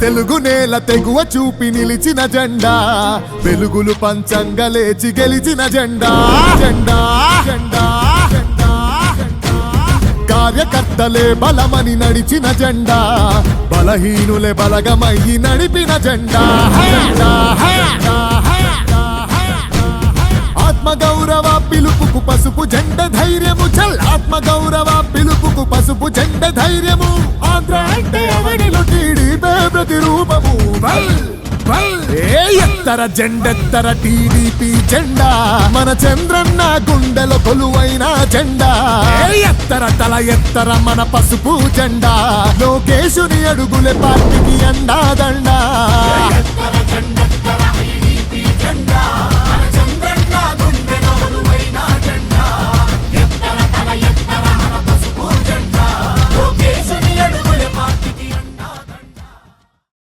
తెలుగు నేల తెగువ చూపి నిలిచిన జెండా, వెలుగులు పంచంగా లేచి గెలిచిన జెండా. జెండా జెండా జెండా కార్యకర్తలే బలమని నడిచిన జెండా, బలహీనులే బలగమయ్యి నడిపిన జెండా. జెండా ఆత్మగౌరవ పిలుపుకు పసుపు జెండ ధైర్యము. చల్ ఆత్మగౌరవ పిలుపుకు పసుపు జెండ ధైర్యము. ఆంధ్ర అంటే అవనిలో టీడీపీ ప్రతిరూపము. ఎత్తర జెండెత్తర టీడీపీ జెండా, మన చంద్రన్న గుండెల కొలువైన జెండా. ఎత్తర తల ఎత్తర మన పసుపు జెండా, లోకేశుని అడుగులే పార్టీకి అండా